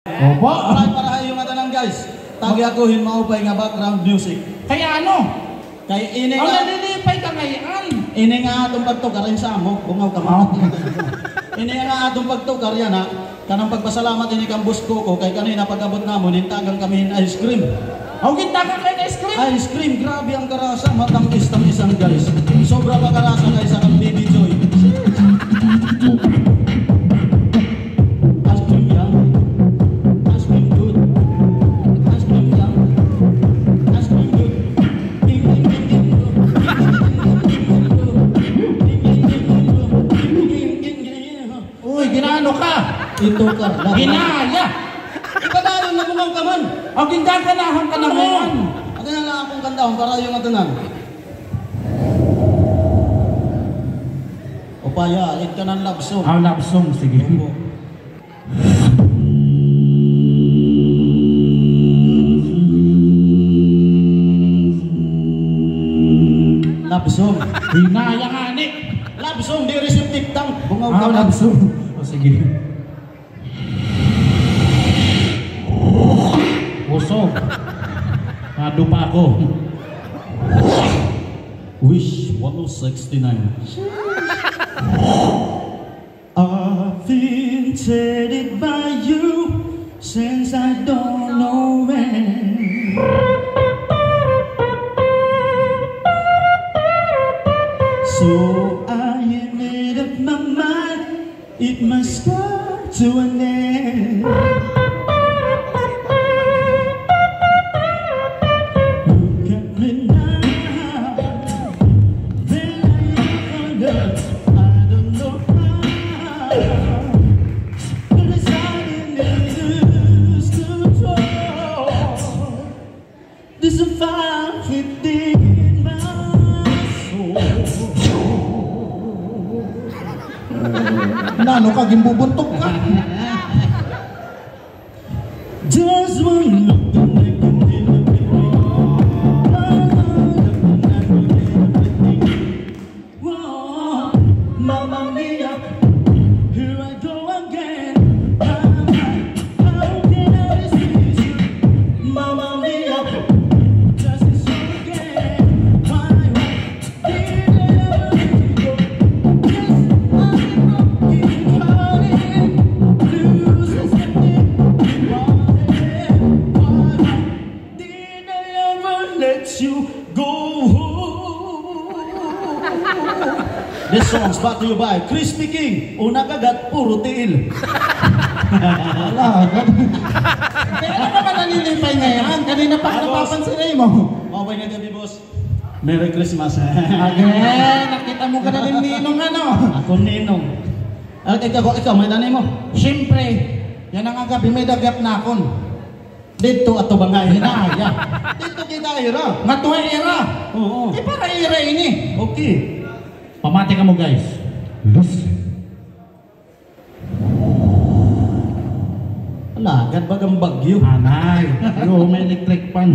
Opo. Alright, para yung nga tanang guys. Tagi ako maupay nga background music. Kaya ano? Kay ini Ang nga. nalilipay ka ngayon. Ini nga atong pagtukar rin sa amo. Bungaw ka mo. Ini nga atong pagtukar yan ha. Kanang pagpasalamat ini kang busko ko. Kay kanina pag-abot namon, hintagang kami ice cream. Ang ginta ka kayo na ice cream? Ice cream, grabe ang karasa. Matamis-tamisan guys. Sobra pa karasa guys sa kang Baby Joy. Ice cream yan. Ice cream good. Ice cream yan. Ice cream good. Ding ding ding ding do. Ding ding ding ding do. Ding ding ding ding do. Uy, ginaano ka? Ito ka. Ginaya. Ikadayon na bumang ka man. Ang gindaganahan ka na ngayon. Ano na lang akong kandahon para yung atanan. Upaya, it ka ng love song. Ang love song, sige. Opo. Love song. Ginaya nga ni. Love song, di receive tiktang. Bungaw ka Ang na. love song. O sige. Usog. Nado pa ako. Wish 169. I've been tempted by you since I don't know when. So I made up my mind, it must come to an end. Look at me now, then I don't know how, but it's all in this to talk. There's a fire within my soul. Nano ka, gimbubuntok ka. Just one look and I can feel it. Whoa, Mamma Mia, here I go again. How can I resist you? Mamma Mia, just this again. Why did I ever let you go? Yes, I'm keep calling, losing something. Did I ever let you go? This song's brought to you by Crispy King. Una kagat, puro tiil. Wala. Kaya ano naman nalilipay ngayon? Kanina pa ka napapansin mo. Okay na gabi, boss. Merry Christmas. Again, nakita mo ka na rin ninong ano. Ako ninong. Ikaw, may nanay mo. Siyempre, yan ang agabi, may dagyap na akon. Dito ato ba nga Hinaya. Dito kita ira. Nga tuwa era. Oo. Eh para era ini. Okay. Pamati ka mo guys. Listen. Alagad bagang bagyo. Anay. Yo, may electric pan.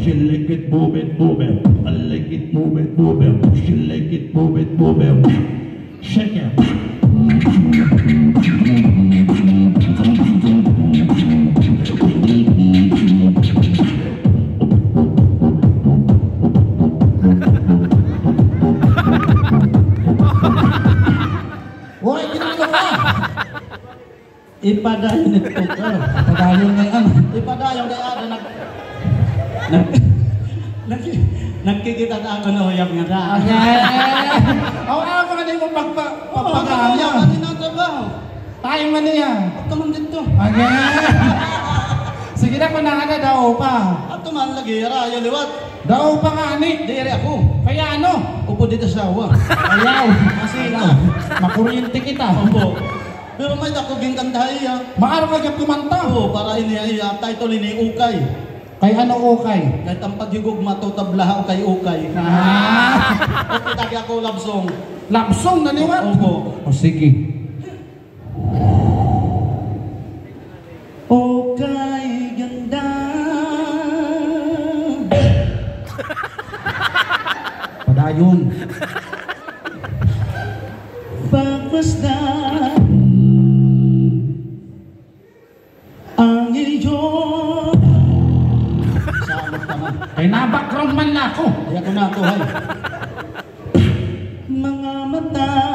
She like it, move it, move it. I like it, move it, move it. She like it, move it, move it. Shake it. Hoy, ginagawa ka! Ipadayon ito ka. Padayon na yan. Ipadayon kaya ada nagkikita na ako na huyap nga na. Ang ako ka na yung pagpagaya. Ayaw ka din ang trabaho. Tayo man niya. At naman dito. Sige na, kunahan na daw pa. At naman lagi, ayaw liwat. Daw pa nga ni. Diri ako. Kaya ano? Upo dito sa awa. Ayaw. Kasi na. Makuryente kita. Opo. Pero may dakuging kandahay ha. Maaro ka gyud kumanta. Oo, para ini title ini ukay. Kay ano okay? Kahit ang pagyugog matutablaha o kay ukay. Okay, tagi ako love song. Lapsong na niwat. Opo. O sige. Okay, ganda. Padayon. Pagpasdan Kay na-background man na ako. Di ako na to, hay. Mga mata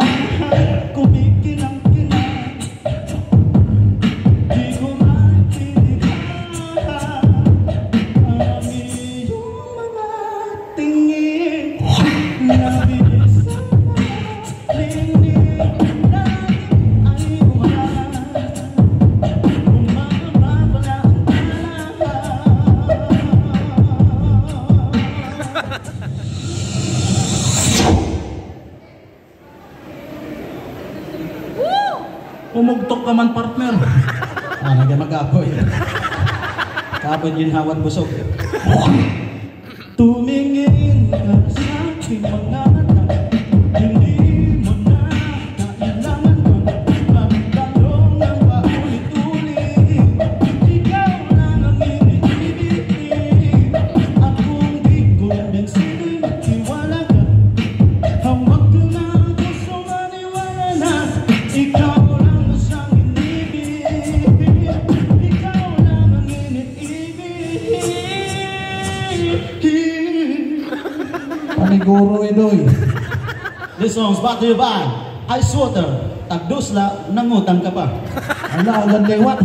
kumikinang-kinang, di ko maintindihan ang iyong mga tingin na bilis sa mga linig na ay umahan. Bumababa pala ang Umugtok ka man, partner. Nagyan mag-apoy. Kapoy ginhawat busog. Tumingin ka sa aking mga mata, hindi mo na kailangan ko magtanong ng paulit-ulit. Ikaw lang ang iniibig, akong di kumbinsido, tiwala ka. Hawak ko na ang puso, maniwala na ikaw lang ang siyang inibig. Ikaw lang ang iniibig. Paniguro, Edoy. This song's brought to you by Ice Water. Tagdusla, nangutang ka pa. Ala, agad liwat.